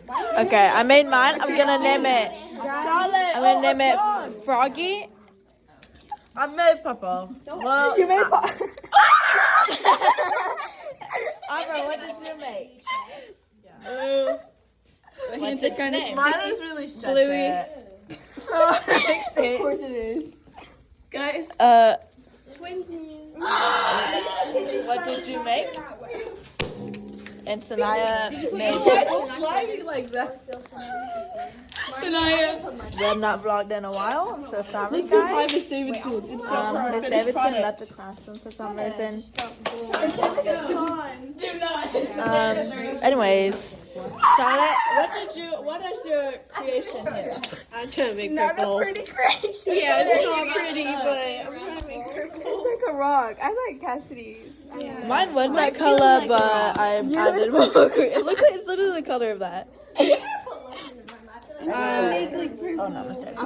Okay, I made mine. I'm gonna name it. Charlotte. I'm gonna name it Froggy. I made Papa. Well, You made Papa. Amber, what did you make? What's its name? mine is really stretched. Bluey. Of course it is. Guys. Twinsies. What did you make? And Sanaya made Sliding like that. Sanaya. We have not vlogged in a while. I'm so sorry, guys. Miss Davidson. Miss Davidson left the classroom for some reason. Anyways, Charlotte, what is your creation here? I'm trying to make Not purple. a pretty creation. Yeah, it's not pretty, but I'm trying to make purple. It's like a rock. I like Cassidy's. Mine was that color, but I added more. It looks like it's literally the color of that. I made like Oh no, mistake.